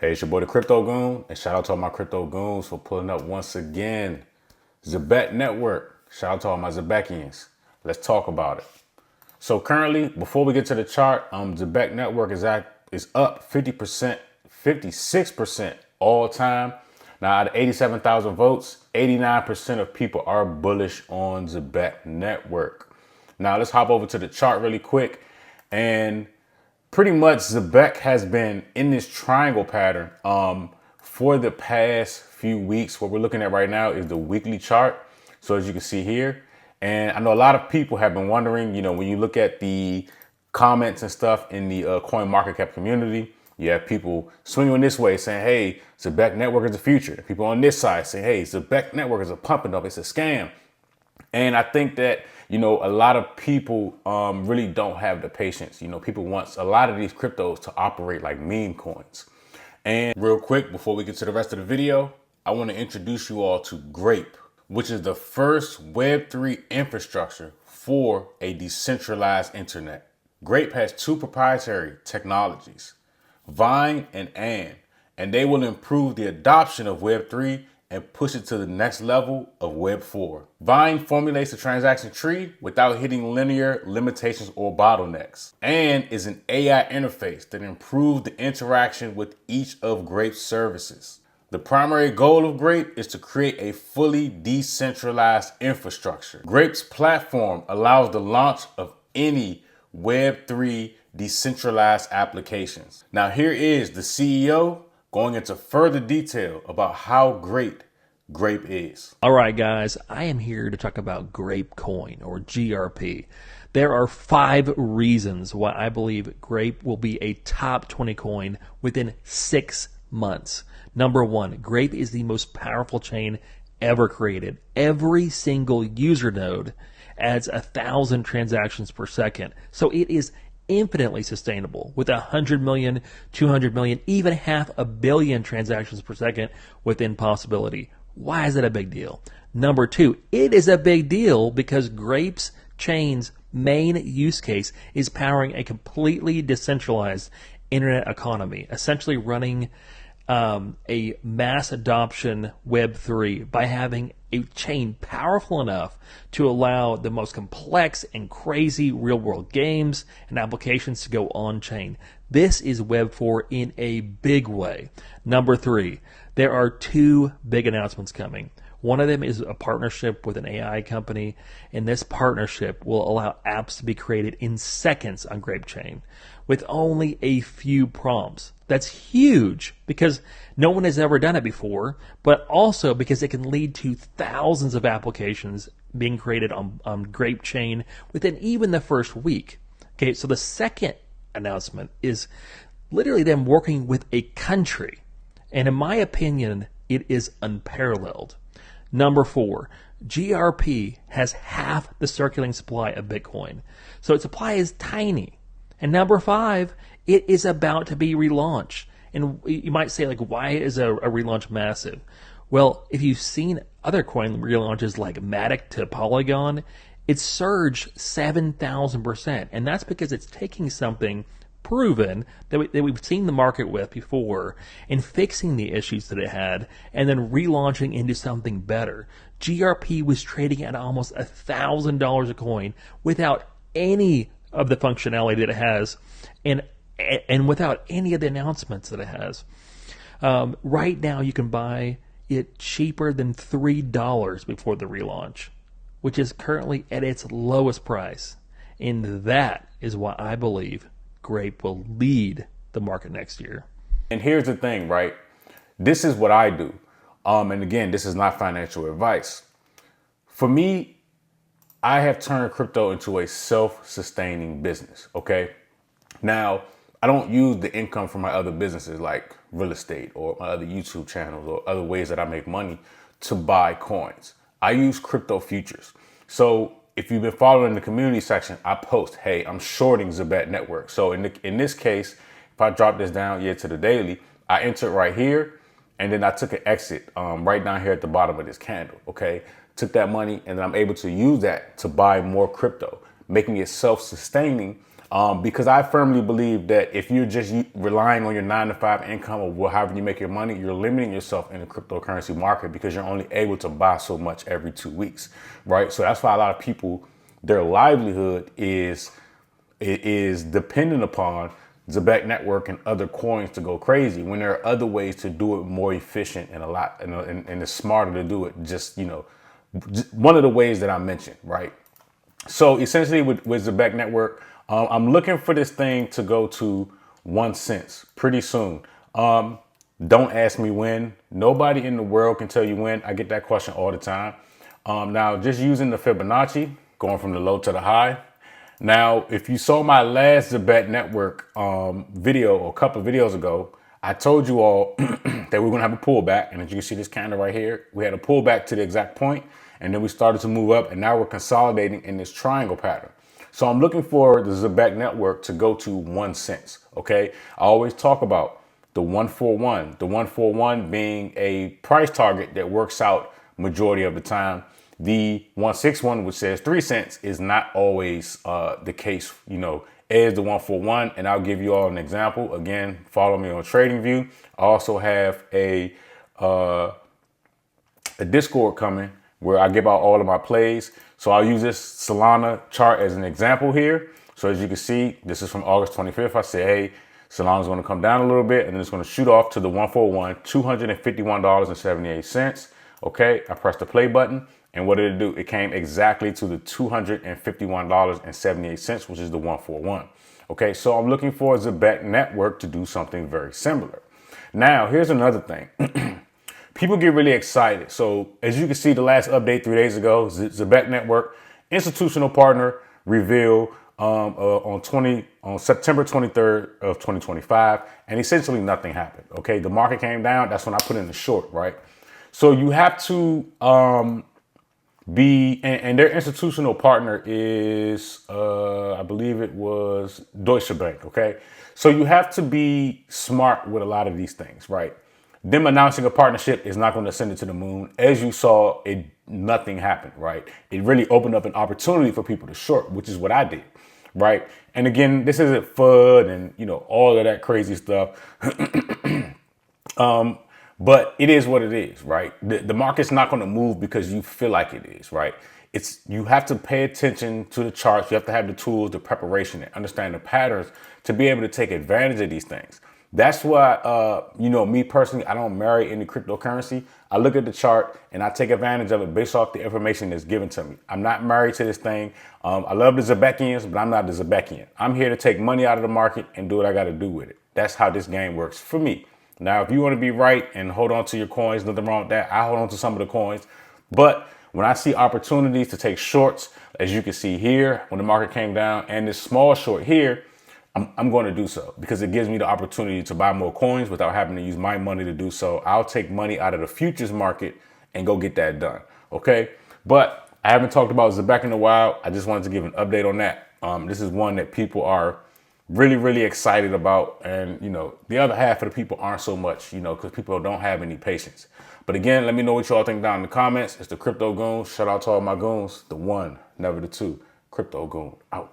Hey, it's your boy the Crypto Goon, and shout out to all my crypto goons for pulling up once again. Zebec Network, shout out to all my Zebecians. Let's talk about it. So currently, before we get to the chart, Zebec Network is up 50%, 56% all time. Now, out of 87,000 votes, 89% of people are bullish on Zebec Network. Now, let's hop over to the chart really quick. And pretty much Zebec has been in this triangle pattern for the past few weeks. What we're looking at right now is the weekly chart. So as you can see here, and I know a lot of people have been wondering, when you look at the comments and stuff in the coin market cap community, you have people swinging this way saying, hey, Zebec Network is the future. People on this side saying, hey, Zebec Network is a pumping up, it's a scam. And I think that, a lot of people really don't have the patience. People want a lot of these cryptos to operate like meme coins. And real quick, before we get to the rest of the video, I want to introduce you all to Grape, which is the first Web3 infrastructure for a decentralized internet. Grape has two proprietary technologies, Vine and they will improve the adoption of Web3 and push it to the next level of Web 4. Vine formulates the transaction tree without hitting linear limitations or bottlenecks, and is an AI interface that improves the interaction with each of Grape's services. The primary goal of Grape is to create a fully decentralized infrastructure. Grape's platform allows the launch of any Web3 decentralized applications. Now here is the CEO going into further detail about how great Grape is. All right, guys, I am here to talk about Grape Coin, or GRP. There are 5 reasons why I believe Grape will be a top 20 coin within 6 months. Number 1, Grape is the most powerful chain ever created. Every single user node adds 1,000 transactions per second. So it is infinitely sustainable with 100 million, 200 million, even 500 million transactions per second within possibility. Why is that a big deal? Number 2, it is a big deal because Grape's chain's main use case is powering a completely decentralized internet economy, essentially running a mass adoption Web3 by having a chain powerful enough to allow the most complex and crazy real-world games and applications to go on-chain. This is Web 4 in a big way. Number 3, there are 2 big announcements coming. One of them is a partnership with an AI company, and this partnership will allow apps to be created in seconds on Grape Chain with only a few prompts. That's huge because no one has ever done it before, but also because it can lead to thousands of applications being created on Grape Chain within even the first week. Okay, so the second announcement is literally them working with a country, and in my opinion, it is unparalleled. Number 4, GRP has half the circulating supply of Bitcoin, so its supply is tiny. And number 5, it is about to be relaunched. And you might say, why is a relaunch massive? Well, if you've seen other coin relaunches like Matic to Polygon, it surged 7,000%. And that's because it's taking something proven that we've seen the market with before and fixing the issues that it had and then relaunching into something better. GRP was trading at almost $1,000 a coin without any of the functionality that it has and without any of the announcements that it has. Right now you can buy it cheaper than $3 before the relaunch, which is currently at its lowest price. And that is why I believe Grape will lead the market next year. And here's the thing, right? This is what I do. And again, this is not financial advice. For me, I have turned crypto into a self-sustaining business, okay? Now, I don't use the income from my other businesses like real estate or my other YouTube channels or other ways that I make money to buy coins. I use crypto futures. So if you've been following the community section, I post, hey, I'm shorting Zebec Network. So in this case, if I drop this down here to the daily, I enter right here, and then I took an exit right down here at the bottom of this candle, okay? Took that money, and then I'm able to use that to buy more crypto, making it self-sustaining Because I firmly believe that if you're just relying on your 9 to 5 income or however you make your money, you're limiting yourself in the cryptocurrency market because you're only able to buy so much every 2 weeks, right? So that's why a lot of people, their livelihood is dependent upon Zebec network and other coins to go crazy when there are other ways to do it more efficient and and it's smarter to do it. Just, one of the ways that I mentioned, right? So essentially with Zebec network, I'm looking for this thing to go to 1 cent pretty soon. Don't ask me when. Nobody in the world can tell you when. I get that question all the time. Now, just using the Fibonacci, going from the low to the high. Now, if you saw my last Zebec network video or a couple of videos ago, I told you all that we're gonna have a pullback. And as you can see this candle right here, we had a pullback to the exact point, and then we started to move up, and now we're consolidating in this triangle pattern. So I'm looking for the Zebec network to go to 1 cent, okay? I always talk about the 141 being a price target that works out majority of the time. The 161, which says 3 cents, is not always the case, as the 141. And I'll give you all an example. Again, follow me on TradingView. I also have a Discord coming where I give out all of my plays. So I'll use this Solana chart as an example here. So as you can see, this is from August 25th. I say, hey, Solana's going to come down a little bit, and then it's going to shoot off to the 141, $251.78. Okay, I pressed the play button, and what did it do? It came exactly to the $251.78, which is the 141. Okay, so I'm looking for Zebec network to do something very similar. Now, here's another thing. People get really excited. So as you can see, the last update 3 days ago, Zebec network institutional partner revealed on September 23rd of 2025, and essentially nothing happened. Okay, the market came down. That's when I put in the short, right? So you have to and their institutional partner is, I believe it was Deutsche Bank. Okay, so you have to be smart with a lot of these things, right? Them announcing a partnership is not going to send it to the moon. As you saw, nothing happened, right? It really opened up an opportunity for people to short, which is what I did, right? And again, this isn't FUD and all of that crazy stuff. But it is what it is, right? The market's not going to move because you feel like it is, right? You have to pay attention to the charts. You have to have the tools, the preparation, and understand the patterns to be able to take advantage of these things. That's why, me personally, I don't marry any cryptocurrency. I look at the chart and I take advantage of it based off the information that's given to me. I'm not married to this thing. I love the Zebecians, but I'm not the Zebecian. I'm here to take money out of the market and do what I got to do with it. That's how this game works for me. Now, if you want to be right and hold on to your coins, nothing wrong with that. I hold on to some of the coins. But when I see opportunities to take shorts, as you can see here, when the market came down and this small short here, I'm going to do so because it gives me the opportunity to buy more coins without having to use my money to do so. I'll take money out of the futures market and go get that done. Okay. But I haven't talked about Zebec in a while. I just wanted to give an update on that. This is one that people are really, really excited about. And, the other half of the people aren't so much, because people don't have any patience. But again, let me know what y'all think down in the comments. It's the Crypto Goons. Shout out to all my goons. The one, never the two. Crypto Goon out.